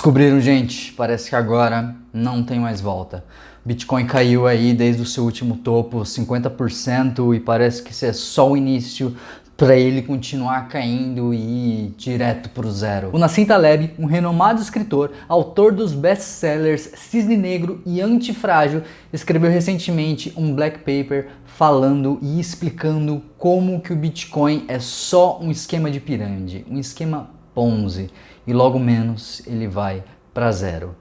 Descobriram, gente, parece que agora não tem mais volta. Bitcoin caiu aí desde o seu último topo 50% e parece que isso é só o início para ele continuar caindo e ir direto para o zero. O Nassim Taleb, um renomado escritor, autor dos best-sellers Cisne Negro e Antifrágil, escreveu recentemente um black paper falando e explicando como que o Bitcoin é só um esquema de pirâmide, um esquema Ponzi, e logo menos ele vai para zero.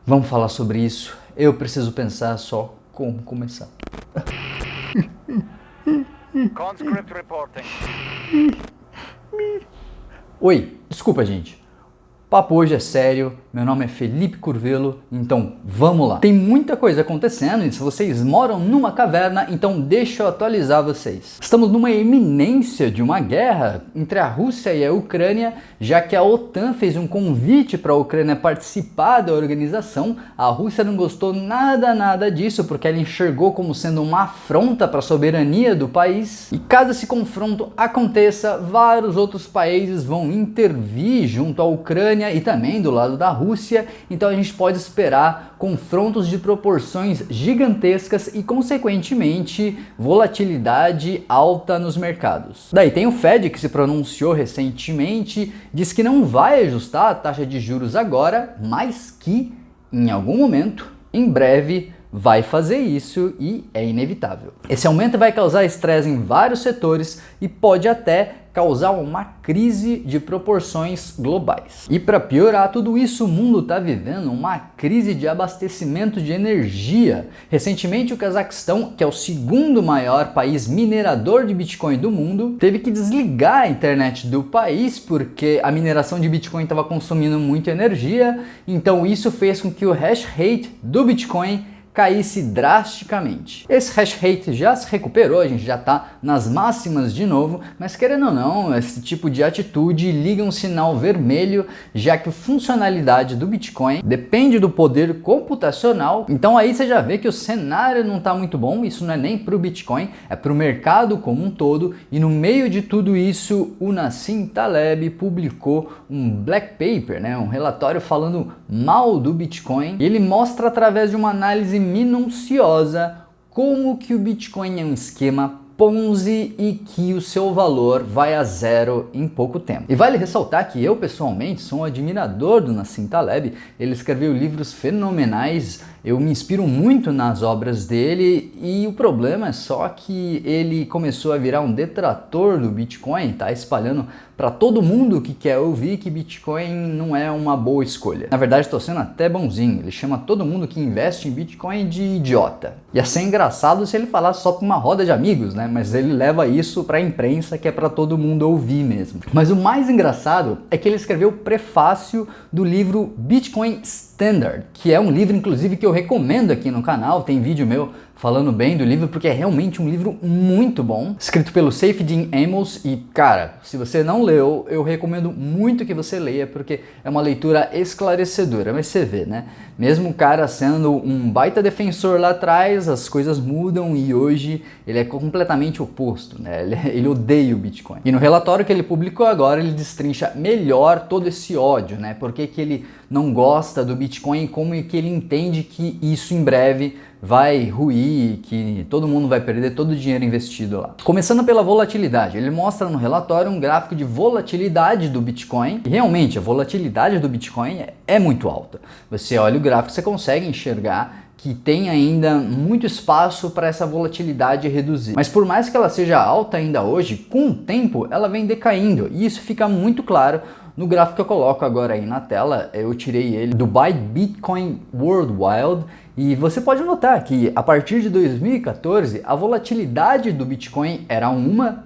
Vamos falar sobre isso? Eu preciso pensar só como começar. Conscript reporting. Oi, desculpa, gente. O papo hoje é sério, meu nome é Felipe Curvelo, então vamos lá. Tem muita coisa acontecendo e se vocês moram numa caverna, então deixa eu atualizar vocês. Estamos numa iminência de uma guerra entre a Rússia e a Ucrânia, já que a OTAN fez um convite para a Ucrânia participar da organização. A Rússia não gostou nada disso, porque ela enxergou como sendo uma afronta para a soberania do país. E caso esse confronto aconteça, vários outros países vão intervir junto à Ucrânia e também do lado da Rússia, então a gente pode esperar confrontos de proporções gigantescas e, consequentemente, volatilidade alta nos mercados. Daí tem o Fed, que se pronunciou recentemente, diz que não vai ajustar a taxa de juros agora, mas que, em algum momento, em breve, vai fazer isso e é inevitável. Esse aumento vai causar estresse em vários setores e pode até causar uma crise de proporções globais. E para piorar tudo isso, o mundo está vivendo uma crise de abastecimento de energia. Recentemente, o Cazaquistão, que é o segundo maior país minerador de Bitcoin do mundo, teve que desligar a internet do país porque a mineração de Bitcoin estava consumindo muita energia. Então isso fez com que o hash rate do Bitcoin caísse drasticamente. Esse hash rate já se recuperou, a gente já está nas máximas de novo, mas querendo ou não, esse tipo de atitude liga um sinal vermelho, já que a funcionalidade do Bitcoin depende do poder computacional. Então aí você já vê que o cenário não está muito bom, isso não é nem para o Bitcoin, é para o mercado como um todo, e no meio de tudo isso, o Nassim Taleb publicou um black paper, um relatório falando mal do Bitcoin, e ele mostra através de uma análise minuciosa como que o Bitcoin é um esquema Ponzi e que o seu valor vai a zero em pouco tempo. E vale ressaltar que eu pessoalmente sou um admirador do Nassim Taleb, ele escreveu livros fenomenais, eu me inspiro muito nas obras dele e o problema é só que ele começou a virar um detrator do Bitcoin, tá espalhando para todo mundo que quer ouvir que Bitcoin não é uma boa escolha. Na verdade, estou sendo até bonzinho, ele chama todo mundo que investe em Bitcoin de idiota. Ia ser engraçado se ele falasse só para uma roda de amigos, mas ele leva isso para a imprensa, que é para todo mundo ouvir mesmo. Mas o mais engraçado é que ele escreveu o prefácio do livro Bitcoin Standard, que é um livro, inclusive, que eu recomendo aqui no canal, tem vídeo meu falando bem do livro, porque é realmente um livro muito bom, escrito pelo Saifedean Amos, e cara, se você não leu, eu recomendo muito que você leia, porque é uma leitura esclarecedora, mas você vê, mesmo o cara sendo um baita defensor lá atrás, as coisas mudam e hoje ele é completamente oposto, ele odeia o Bitcoin. E no relatório que ele publicou agora, ele destrincha melhor todo esse ódio, por que que ele não gosta do Bitcoin e como é que ele entende que isso em breve vai ruir, que todo mundo vai perder todo o dinheiro investido lá. Começando pela volatilidade, ele mostra no relatório um gráfico de volatilidade do Bitcoin e realmente a volatilidade do Bitcoin é muito alta. Você olha o gráfico, você consegue enxergar que tem ainda muito espaço para essa volatilidade reduzir. Mas por mais que ela seja alta ainda hoje, com o tempo ela vem decaindo e isso fica muito claro no gráfico que eu coloco agora aí na tela. Eu tirei ele do Buy Bitcoin Worldwide e você pode notar que a partir de 2014 a volatilidade do Bitcoin era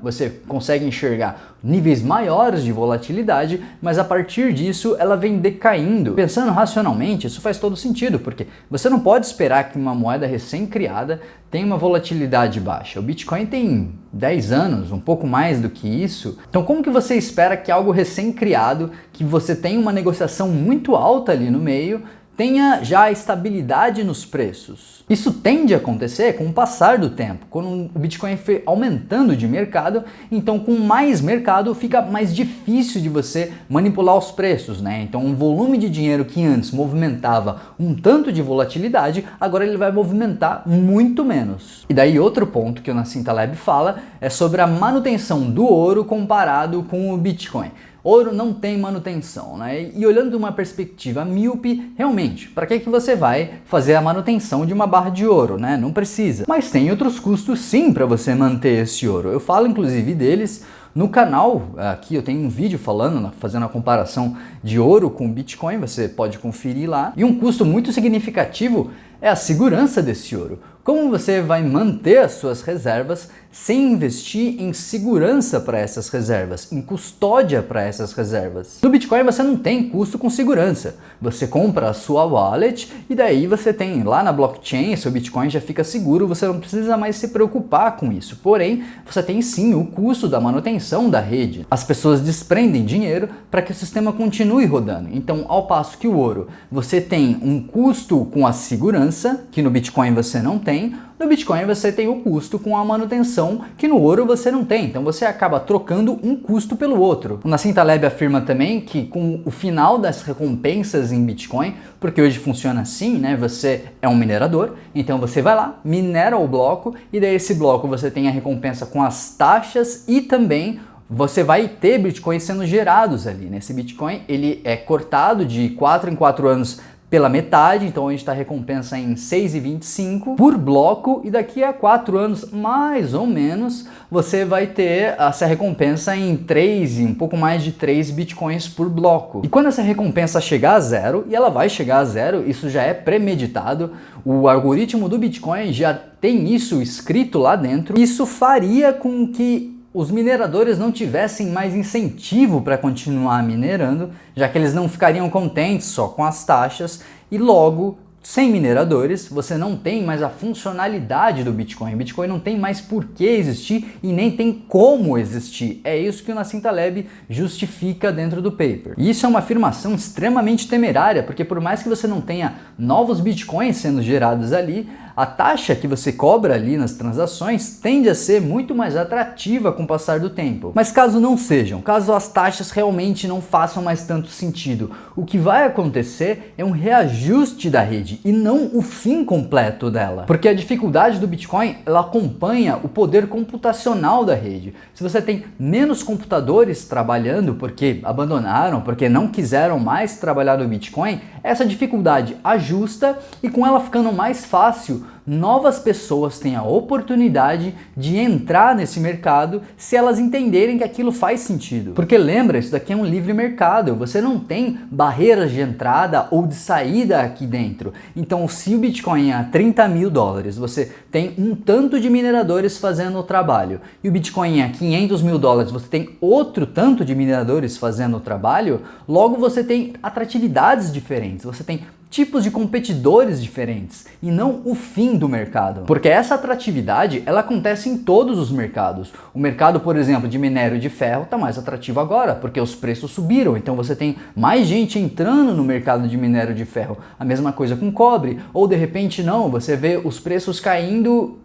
você consegue enxergar níveis maiores de volatilidade, mas a partir disso ela vem decaindo. Pensando racionalmente, isso faz todo sentido, porque você não pode esperar que uma moeda recém-criada tenha uma volatilidade baixa. O Bitcoin tem 10 anos, um pouco mais do que isso. Então como que você espera que algo recém-criado, que você tem uma negociação muito alta ali no meio, tenha já estabilidade nos preços. Isso tende a acontecer com o passar do tempo, quando o Bitcoin foi aumentando de mercado, então com mais mercado fica mais difícil de você manipular os preços, né? Então um volume de dinheiro que antes movimentava um tanto de volatilidade, agora ele vai movimentar muito menos. E daí outro ponto que o Nassim Taleb fala é sobre a manutenção do ouro comparado com o Bitcoin. Ouro não tem manutenção, né? E olhando de uma perspectiva míope, realmente, para que você vai fazer a manutenção de uma barra de ouro, né? Não precisa. Mas tem outros custos sim para você manter esse ouro. Eu falo inclusive deles no canal, aqui eu tenho um vídeo falando, fazendo a comparação de ouro com Bitcoin, você pode conferir lá. E um custo muito significativo é a segurança desse ouro. Como você vai manter as suas reservas sem investir em segurança para essas reservas, em custódia para essas reservas? No Bitcoin você não tem custo com segurança. Você compra a sua wallet e daí você tem lá na blockchain, seu Bitcoin já fica seguro, você não precisa mais se preocupar com isso. Porém, você tem sim o custo da manutenção da rede. As pessoas desprendem dinheiro para que o sistema continue rodando. Então, ao passo que o ouro, você tem um custo com a segurança, que no Bitcoin você não tem. No Bitcoin você tem o custo com a manutenção, que no ouro você não tem. Então você acaba trocando um custo pelo outro. O Nassim Taleb afirma também que com o final das recompensas em Bitcoin, porque hoje funciona assim, né? Você é um minerador, então você vai lá, minera o bloco e daí esse bloco você tem a recompensa com as taxas e também você vai ter bitcoins sendo gerados ali, né? Esse Bitcoin ele é cortado de 4 em 4 anos pela metade, então a gente está recompensa em 6,25 por bloco e daqui a 4 anos, mais ou menos, você vai ter essa recompensa em 3 e um pouco mais de 3 bitcoins por bloco. E quando essa recompensa chegar a zero, e ela vai chegar a zero, isso já é premeditado, o algoritmo do Bitcoin já tem isso escrito lá dentro, isso faria com que os mineradores não tivessem mais incentivo para continuar minerando, já que eles não ficariam contentes só com as taxas e logo, sem mineradores, você não tem mais a funcionalidade do Bitcoin. Bitcoin não tem mais por que existir e nem tem como existir. É isso que o Nassim Taleb justifica dentro do paper. E isso é uma afirmação extremamente temerária, porque por mais que você não tenha novos Bitcoins sendo gerados ali, a taxa que você cobra ali nas transações tende a ser muito mais atrativa com o passar do tempo. Mas caso não sejam, caso as taxas realmente não façam mais tanto sentido, o que vai acontecer é um reajuste da rede e não o fim completo dela. Porque a dificuldade do Bitcoin, ela acompanha o poder computacional da rede. Se você tem menos computadores trabalhando porque abandonaram, porque não quiseram mais trabalhar no Bitcoin, essa dificuldade ajusta e com ela ficando mais fácil, novas pessoas têm a oportunidade de entrar nesse mercado se elas entenderem que aquilo faz sentido. Porque lembra, isso daqui é um livre mercado, você não tem barreiras de entrada ou de saída aqui dentro. Então, se o Bitcoin é a 30 mil dólares, você tem um tanto de mineradores fazendo o trabalho, e o Bitcoin é a 500 mil dólares, você tem outro tanto de mineradores fazendo o trabalho, logo você tem atratividades diferentes, você tem tipos de competidores diferentes e não o fim do mercado. Porque essa atratividade, ela acontece em todos os mercados. O mercado, por exemplo, de minério de ferro está mais atrativo agora, porque os preços subiram, então você tem mais gente entrando no mercado de minério de ferro. A mesma coisa com cobre, ou de repente não, você vê os preços caindo.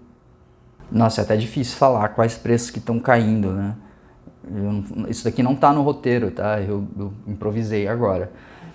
Nossa, é até difícil falar quais preços que estão caindo, né? Isso daqui não está no roteiro, tá? Eu improvisei agora.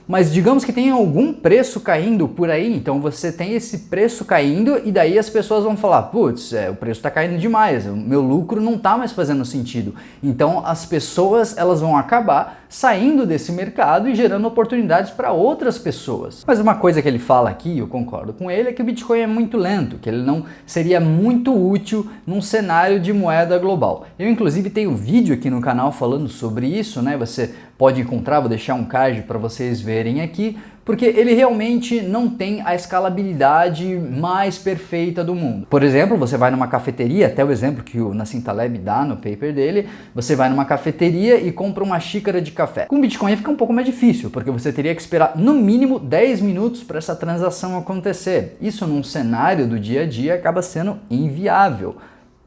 Mas digamos que tem algum preço caindo por aí, então você tem esse preço caindo e daí as pessoas vão falar, putz, o preço está caindo demais, o meu lucro não está mais fazendo sentido. Então as pessoas elas vão acabar saindo desse mercado e gerando oportunidades para outras pessoas. Mas uma coisa que ele fala aqui, eu concordo com ele, é que o Bitcoin é muito lento, que ele não seria muito útil num cenário de moeda global. Eu inclusive tenho um vídeo aqui no canal falando sobre isso, né? Você pode encontrar, vou deixar um card para vocês verem aqui, porque ele realmente não tem a escalabilidade mais perfeita do mundo. Por exemplo, você vai numa cafeteria, até o exemplo que o Nassim Taleb dá no paper dele, você vai numa cafeteria e compra uma xícara de café. Com Bitcoin fica um pouco mais difícil, porque você teria que esperar no mínimo 10 minutos para essa transação acontecer. Isso num cenário do dia a dia acaba sendo inviável.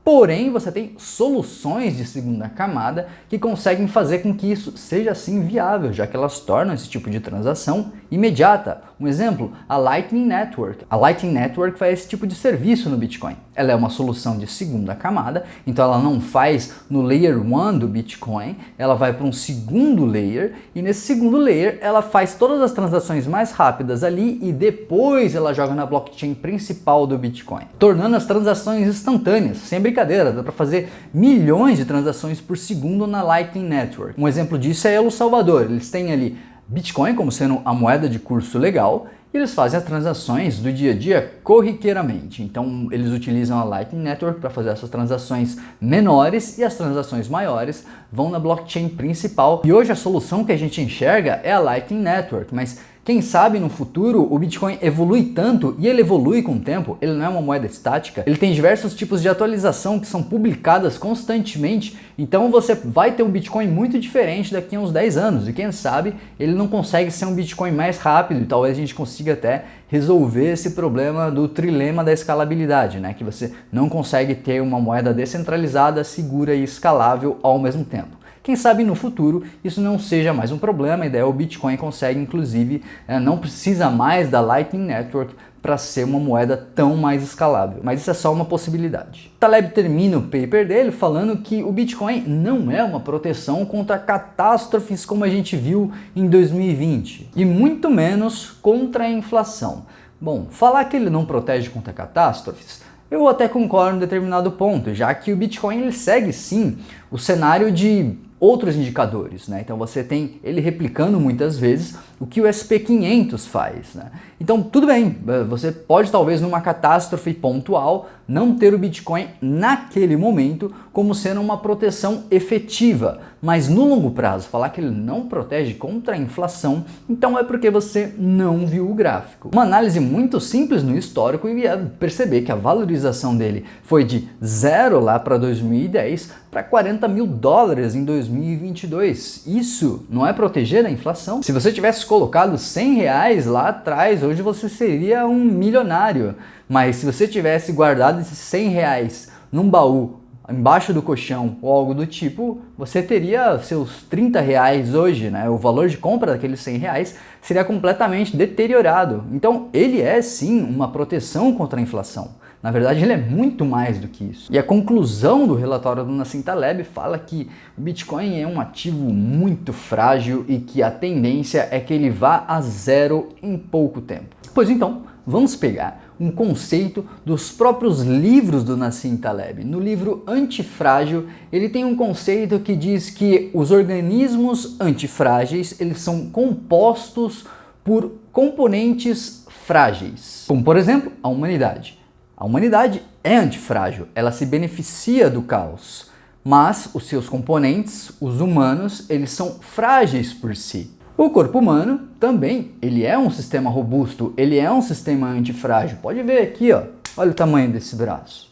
Porém, você tem soluções de segunda camada que conseguem fazer com que isso seja assim viável, já que elas tornam esse tipo de transação imediata. Um exemplo, a Lightning Network. A Lightning Network faz esse tipo de serviço no Bitcoin. Ela é uma solução de segunda camada, então ela não faz no Layer 1 do Bitcoin, ela vai para um segundo layer, e nesse segundo layer ela faz todas as transações mais rápidas ali e depois ela joga na blockchain principal do Bitcoin, tornando as transações instantâneas. Sem brincadeira, dá para fazer milhões de transações por segundo na Lightning Network. Um exemplo disso é El Salvador. Eles têm ali Bitcoin como sendo a moeda de curso legal e eles fazem as transações do dia a dia corriqueiramente. Então eles utilizam a Lightning Network para fazer essas transações menores e as transações maiores vão na blockchain principal. E hoje a solução que a gente enxerga é a Lightning Network, mas quem sabe no futuro o Bitcoin evolui tanto, e ele evolui com o tempo, ele não é uma moeda estática, ele tem diversos tipos de atualização que são publicadas constantemente, então você vai ter um Bitcoin muito diferente daqui a uns 10 anos, e quem sabe ele não consegue ser um Bitcoin mais rápido, e talvez a gente consiga até resolver esse problema do trilema da escalabilidade, né? Que você não consegue ter uma moeda descentralizada, segura e escalável ao mesmo tempo. Quem sabe no futuro isso não seja mais um problema, e daí o Bitcoin consegue, inclusive, não precisa mais da Lightning Network para ser uma moeda tão mais escalável. Mas isso é só uma possibilidade. Taleb termina o paper dele falando que o Bitcoin não é uma proteção contra catástrofes como a gente viu em 2020, e muito menos contra a inflação. Bom, falar que ele não protege contra catástrofes, eu até concordo em determinado ponto, já que o Bitcoin ele segue sim o cenário de outros indicadores, né? Então você tem ele replicando muitas vezes o que o SP500 faz, né? Então tudo bem, você pode talvez numa catástrofe pontual não ter o Bitcoin naquele momento como sendo uma proteção efetiva, mas no longo prazo, falar que ele não protege contra a inflação, então é porque você não viu o gráfico. Uma análise muito simples no histórico e perceber que a valorização dele foi de 0 lá para 2010 para 40 mil dólares em 2022. Isso não é proteger a inflação? Se você tivesse colocado 100 reais lá atrás, hoje você seria um milionário. Mas se você tivesse guardado esses 100 reais num baú, embaixo do colchão ou algo do tipo, você teria seus 30 reais hoje, né? O valor de compra daqueles 100 reais seria completamente deteriorado. Então ele é sim uma proteção contra a inflação. Na verdade, ele é muito mais do que isso. E a conclusão do relatório do Nassim Taleb fala que o Bitcoin é um ativo muito frágil e que a tendência é que ele vá a zero em pouco tempo. Pois então, vamos pegar um conceito dos próprios livros do Nassim Taleb. No livro Antifrágil, ele tem um conceito que diz que os organismos antifrágeis, eles são compostos por componentes frágeis, como por exemplo, a humanidade. A humanidade é antifrágil, ela se beneficia do caos, mas os seus componentes, os humanos, eles são frágeis por si. O corpo humano também, ele é um sistema robusto, ele é um sistema antifrágil. Pode ver aqui, ó, olha o tamanho desse braço.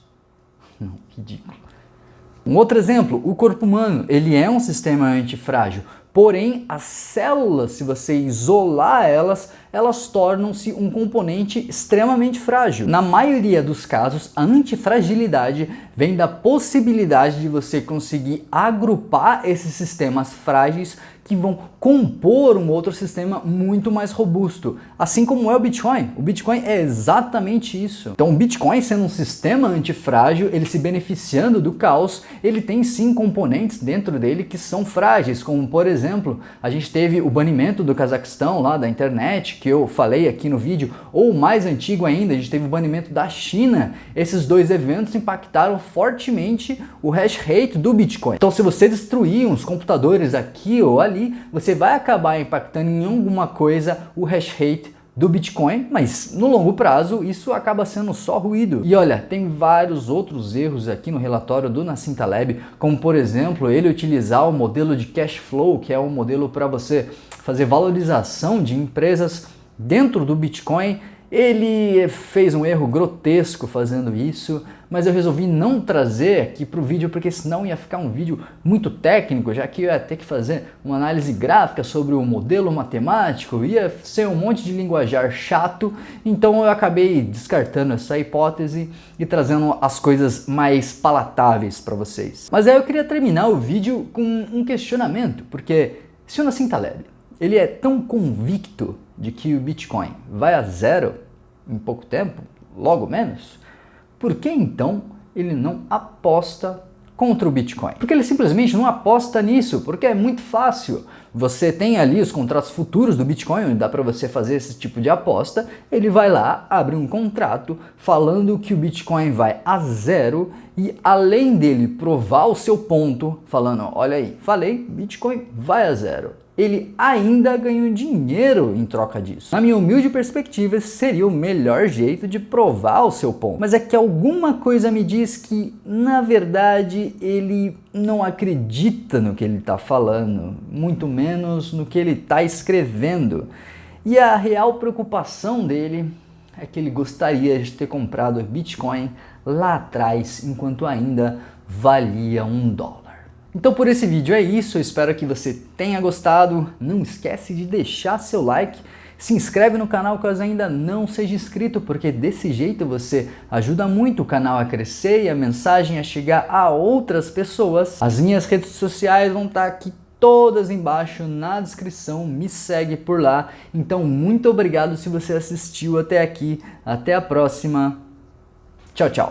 Não, ridículo. Um outro exemplo, o corpo humano, ele é um sistema antifrágil. Porém, as células, se você isolar elas, elas tornam-se um componente extremamente frágil. Na maioria dos casos, a antifragilidade vem da possibilidade de você conseguir agrupar esses sistemas frágeis que vão compor um outro sistema muito mais robusto, assim como é o Bitcoin. O Bitcoin é exatamente isso. Então o Bitcoin, sendo um sistema antifrágil, ele se beneficiando do caos, ele tem sim componentes dentro dele que são frágeis, como por exemplo, a gente teve o banimento do Cazaquistão lá da internet, que eu falei aqui no vídeo, ou mais antigo ainda, a gente teve o banimento da China. Esses dois eventos impactaram fortemente o hash rate do Bitcoin. Então se você destruir uns computadores aqui ou ali, você vai acabar impactando em alguma coisa o hash rate do Bitcoin, mas no longo prazo isso acaba sendo só ruído. E olha, tem vários outros erros aqui no relatório do Nassim Taleb, como por exemplo, ele utilizar o modelo de cash flow, que é um modelo para você fazer valorização de empresas dentro do Bitcoin. Ele fez um erro grotesco fazendo isso, mas eu resolvi não trazer aqui para o vídeo porque senão ia ficar um vídeo muito técnico, já que eu ia ter que fazer uma análise gráfica sobre o modelo matemático, ia ser um monte de linguajar chato, então eu acabei descartando essa hipótese e trazendo as coisas mais palatáveis para vocês. Mas aí eu queria terminar o vídeo com um questionamento, porque se o Nassim Taleb ele é tão convicto de que o Bitcoin vai a zero em pouco tempo, logo menos, por que então ele não aposta contra o Bitcoin? Porque ele simplesmente não aposta nisso, porque é muito fácil. Você tem ali os contratos futuros do Bitcoin, onde dá para você fazer esse tipo de aposta. Ele vai lá, abre um contrato falando que o Bitcoin vai a zero e além dele provar o seu ponto, falando, olha aí, falei, Bitcoin vai a zero, ele ainda ganha dinheiro em troca disso. Na minha humilde perspectiva, esse seria o melhor jeito de provar o seu ponto. Mas é que alguma coisa me diz que, na verdade, ele não acredita no que ele está falando, muito menos no que ele está escrevendo. E a real preocupação dele é que ele gostaria de ter comprado Bitcoin lá atrás, enquanto ainda valia $1. Então por esse vídeo é isso, eu espero que você tenha gostado. Não esquece de deixar seu like, se inscreve no canal caso ainda não seja inscrito, porque desse jeito você ajuda muito o canal a crescer e a mensagem a chegar a outras pessoas. As minhas redes sociais vão estar aqui todas embaixo na descrição, me segue por lá. Então muito obrigado se você assistiu até aqui, até a próxima, tchau, tchau.